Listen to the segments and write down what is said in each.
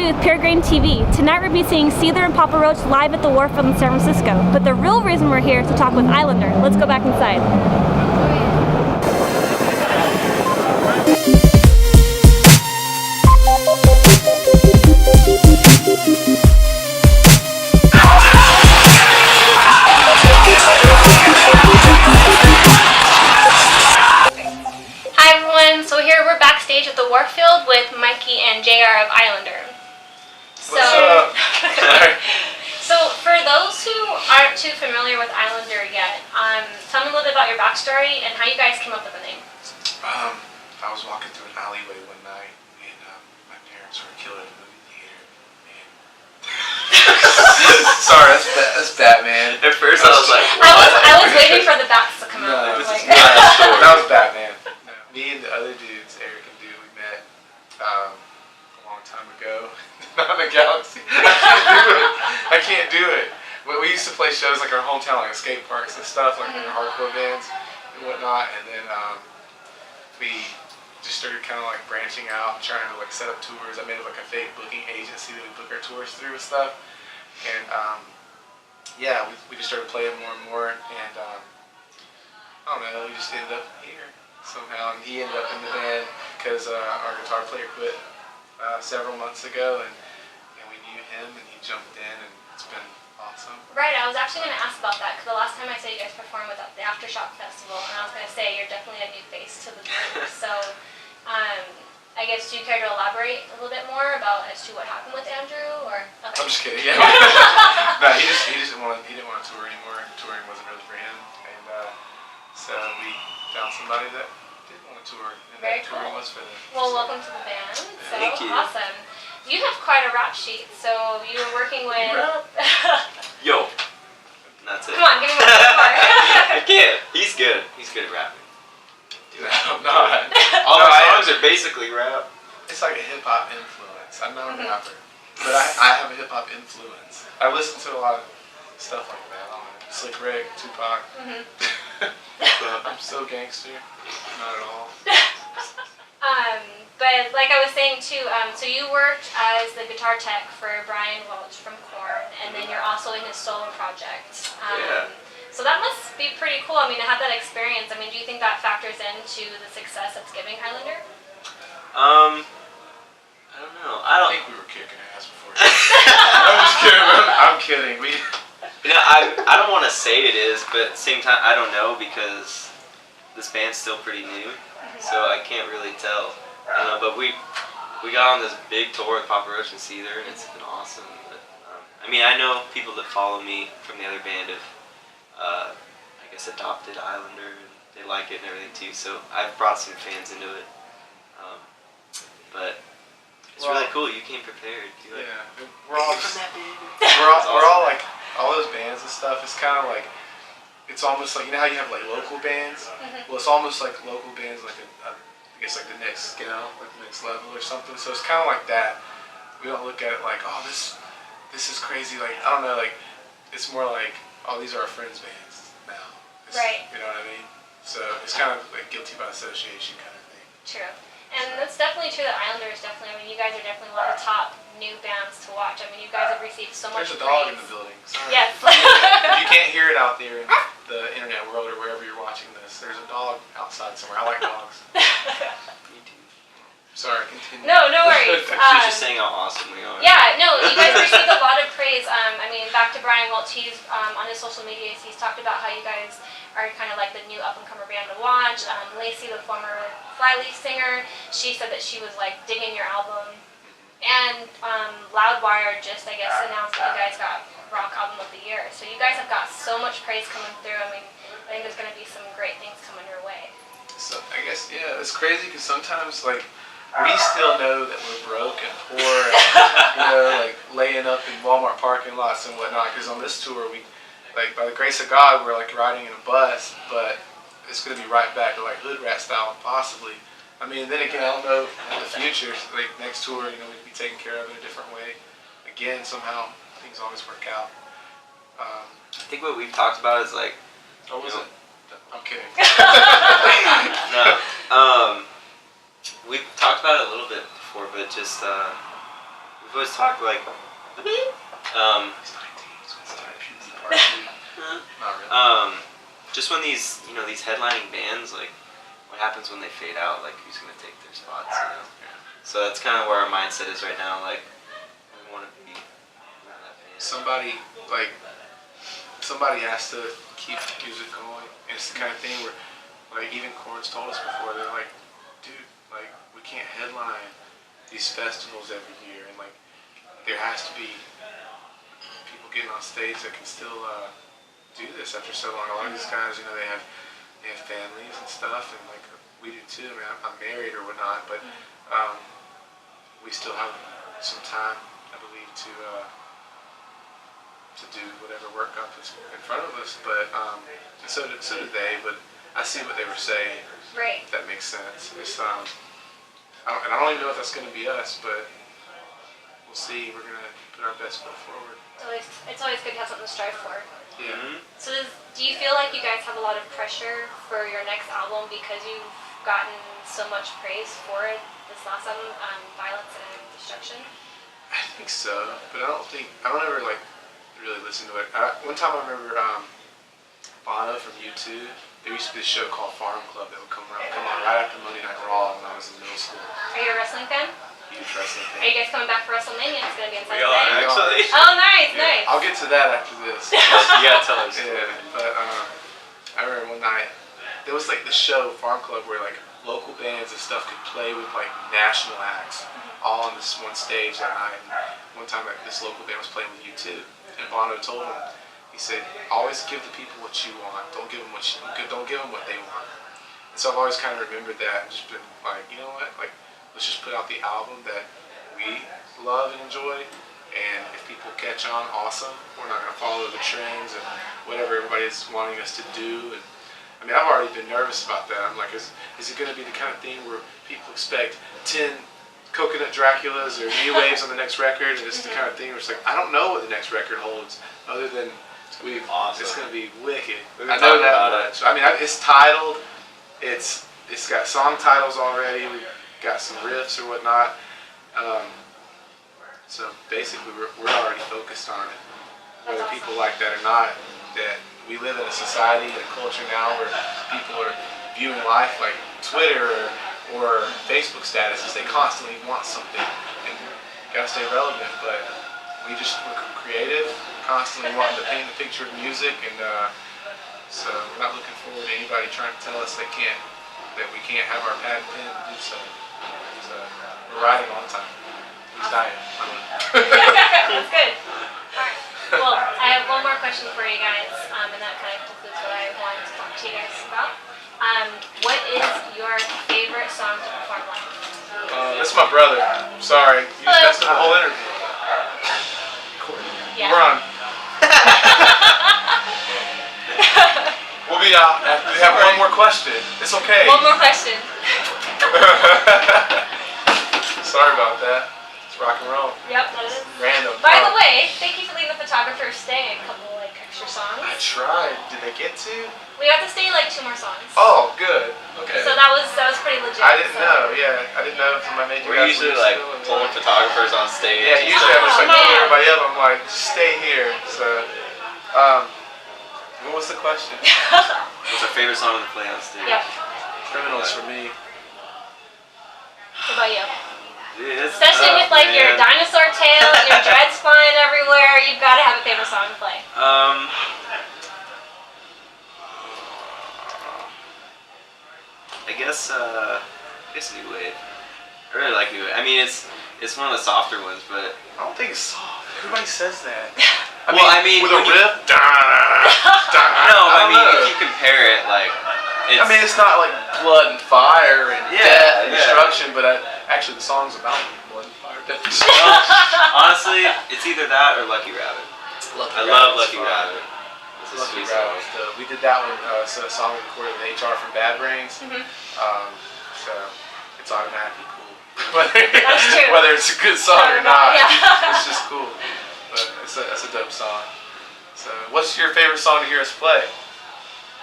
with Pure Grain TV. Tonight we'll be seeing Seether and Papa Roach live at the Wharf in San Francisco. But the real reason we're here is to talk with Islander. Let's go back inside. Hi everyone, so here we're backstage at the Wharf Field with Mikey and JR of Islander. What's up? So for those who aren't too familiar with Islander yet, tell me a little bit about your backstory and how you guys came up with the name. I was walking through an alleyway one night and my parents were killed at a movie theater. And sorry, that's Batman. At first I was like, I was waiting for the bats to come out. No, Like, that was Batman. No. Me and the other dudes, Eric and Dude, we met a long time ago. Not in a galaxy. I can't do it. We used to play shows like our hometown, like skate parks and stuff, like in hardcore bands and whatnot. And then we just started kind of like branching out and trying to like set up tours. I made like a fake booking agency that we book our tours through and stuff. And yeah, we just started playing more and more. And I don't know, we just ended up here somehow. And he ended up in the band because our guitar player quit several months ago, and we knew him, and he jumped in, and it's been awesome. right, I was actually going to ask about that because the last time I saw you guys perform with the Aftershock Festival, and I was going to say you're definitely a new face to the group. So I guess, do you care to elaborate a little bit more about as to what happened with Andrew, or? Okay. I'm just kidding. Yeah. No, he didn't want to tour anymore. Touring wasn't really for him, and so we found somebody that did want to tour, and Very that touring cool. was for them. Well, So, welcome to the band. So Thank you. awesome. You have quite a rap sheet. So you were working with. yo. And that's it. Come on, give me one more. I can't. He's good. He's good at rapping. dude, I'm not. All No, our I- songs are basically rap. It's like a hip hop influence. I'm not a rapper, but I have a hip hop influence. I listen to a lot of stuff like that. I don't know. Slick Rick, Tupac. I'm so gangster. Not at all. But like I was saying too, so you worked as the guitar tech for Brian Welch from Korn, and then you're also in his solo project. Yeah. So that must be pretty cool. I mean, to have that experience. I mean, do you think that factors into the success it's giving Highlander? I don't know. I I don't. think we were kicking ass before. I'm just kidding. I'm kidding. You know, I don't want to say it is, but at the same time, I don't know because this band's still pretty new, so I can't really tell. But we got on this big tour with Papa Roach and Seether, and it's been awesome. But, I mean, I know people that follow me from the other band have, I guess, adopted Islander, and they like it and everything too. So I've brought some fans into it. But it's really cool. You came prepared. You like, Yeah, we're all just, that band? we're all like all those bands and stuff. It's kind of like it's almost like, you know how you have like local bands. Well, it's almost like local bands, like I guess like the next scale, like the next level or something. So it's kind of like that. We don't look at it like, oh, this is crazy. Like, I don't know, like it's more like, oh, these are our friends' bands now. Right. You know what I mean? So it's kind of like guilty by association kind of thing. True. And that's definitely true that Islander is definitely, I mean, you guys are definitely one of the top new bands to watch. I mean, you guys have received so much There's a praise. dog in the building. Sorry. Yes. If you can't hear it out there in the internet world or wherever you're watching this, there's a dog outside somewhere. I like dogs. Me too. Sorry, continue. No worries. She's just saying how awesome we are. Yeah, no, you guys received a lot of praise. I mean, back to Brian Welch, he's on his social media, he's talked about how you guys are kind of like the new up-and-comer band to watch. Lacey, the former Flyleaf singer, she said that she was like digging your album. And Loudwire just, I guess, announced that you guys got Rock Album of the Year. So you guys have got so much praise coming through. I mean, I think there's going to be some great things coming your way. So I guess, yeah, it's crazy because sometimes, like, we still know that we're broke and poor and, you know, like, laying up in Walmart parking lots and whatnot. Because on this tour, we, like, by the grace of God, we're, like, riding in a bus, but it's going to be right back to, like, hood rat style, possibly. I mean, then again, I don't know in the future, like, next tour, you know, we'd be taken care of in a different way. Again, somehow, things always work out. I think what we've talked about is like, What was you know, it? I'm kidding. no, we've talked about it a little bit before, but just we've always talked like, um, He's 19, so it's time to part two. Not really. just when these these headlining bands, like what happens when they fade out, like who's gonna take their spots, you know? So that's kind of where our mindset is right now. Like we want to be that band. Somebody has to keep music going. And it's the kind of thing where, like, even Korn's told us before, they're like, dude, like, we can't headline these festivals every year, and like, there has to be people getting on stage that can still do this after so long. A lot of these guys, they have families and stuff, and like we do too. I mean, I'm married or whatnot, but we still have some time, I believe, to do whatever work up is in front of us. But and so did they. But I see what they were saying. Right. If that makes sense. It's I don't even know if that's going to be us, but we'll see. We're going to put our best foot forward. It's always good to have something to strive for. Yeah. Mm-hmm. So do you feel like you guys have a lot of pressure for your next album because you've gotten so much praise for it, this last album, Violence and Destruction? I think so, but I don't ever like really listen to it. One time I remember Bono from U2. There used to be this show called Farm Club that would come on right after Monday Night Raw when I was in middle school. Are you a wrestling fan? Huge wrestling Are fan. you guys coming back for WrestleMania? It's going to be in San We are Jose. actually. Oh, nice, Yeah, nice. I'll get to that after this. You gotta tell us. Yeah, but I remember one night there was like the show Farm Club where like local bands and stuff could play with like national acts all on this one stage that night. And one time like this local band was playing with U2, and Bono told him, he said, always give the people what you want. Don't give them what they want. And so I've always kind of remembered that and just been like, you know what, like let's just put out the album that we love and enjoy. And if people catch on, awesome. We're not going to follow the trends and whatever everybody's wanting us to do. And I mean, I've already been nervous about that. I'm like, is it going to be the kind of thing where people expect 10 Coconut Draculas or New Waves on the next record? And it's the kind of thing where it's like, I don't know what the next record holds other than Awesome. it's going to be wicked. We've I been know talking that about much. I mean, it's titled. It's got song titles already. We've got some riffs or whatnot. So basically, we're already focused on it. Whether That's people like that or not, that we live in a society and a culture now where people are viewing life like Twitter or Facebook statuses. They constantly want something, and you gotta stay relevant. But we're creative, constantly wanting to paint the picture of music, and so we're not looking forward to anybody trying to tell us that we can't have our patent pen to do so. So we're riding on time. He's dying. That's good. Alright. Well, I have one more question for you guys, and that kind of concludes what I wanted to talk to you guys about. What is your favorite song to perform live? That's my brother. Sorry. You just messed up the whole interview. Yeah. We're on. We'll be out after we have one more question. It's okay. One more question. Sorry about that. It's rock and roll. Yep, that is. Random. By the way, thank you for letting the photographer stay a couple extra songs. I tried. Did they get to? We got to stay 2 more songs. Oh, good. Okay. So that was pretty legit. I didn't so. know. Yeah, I didn't know if I made you We're guys usually leave like still and- pulling photographers on stage. Yeah, and usually I'm stuff. just like man. pulling everybody up. I'm like, just stay here. So, what was the question? What's our favorite song to play on stage? Yep. Criminals for me. What about you? It's Especially tough, with your man. dinosaur tail and your dreads flying everywhere, you've got to have a favorite song to play. I guess New Wave. I really like New Wave. I mean, it's one of the softer ones, but I don't think it's soft. Everybody says that. I mean, with a when you- riff. no. I I don't mean, know. if you compare it, like, it's, I mean, it's not like blood and fire and Yeah, death and yeah. destruction, but actually the song's about blood and fire, death and destruction. well, honestly, it's either that or Lucky Rabbit. I love Lucky Rabbit. It's a Lucky sweet song. Rabbit's dope. We did that one, so a song we recorded with HR from Bad Brains. So it's automatically cool. That's true. Whether it's a good song or not, Yeah. it's just cool. But it's a dope song. So what's your favorite song to hear us play?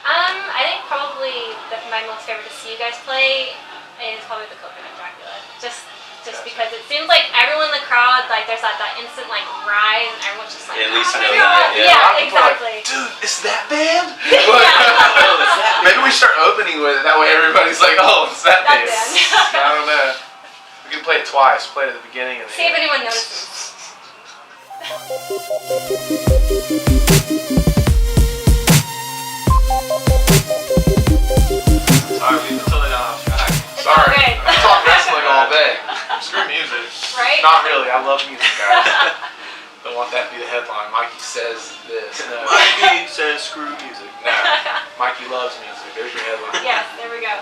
I think probably my most favorite to see you guys play is probably the Coconut Dracula. Just just Gotcha. because it seems like everyone in the crowd, like there's that instant like rise, and everyone's just like, At least oh know my that, God. yeah. A lot Yeah, of people are exactly. like, dude, it's that band? Yeah. Maybe we start opening with it. That way everybody's like, oh, it's that That band. band. I don't know. We can play it twice. Play it at the beginning and the See if end. anyone notices. Sorry, we totally got off track. It's all Sorry. good. I talk wrestling all day. Screw music. Right? Not really. I love music, guys. Don't want that to be the headline. Mikey says this. No. Mikey says screw music. No. Mikey loves music. There's your headline. Yes, there we go.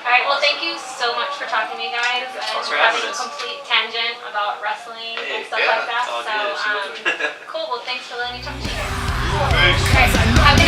Alright, well thank you so much for talking to me guys and Thanks for having having a us. complete tangent about wrestling and stuff yeah, like that. All So good. cool, well thanks for letting me talk to you guys. Peace. Okay, have a good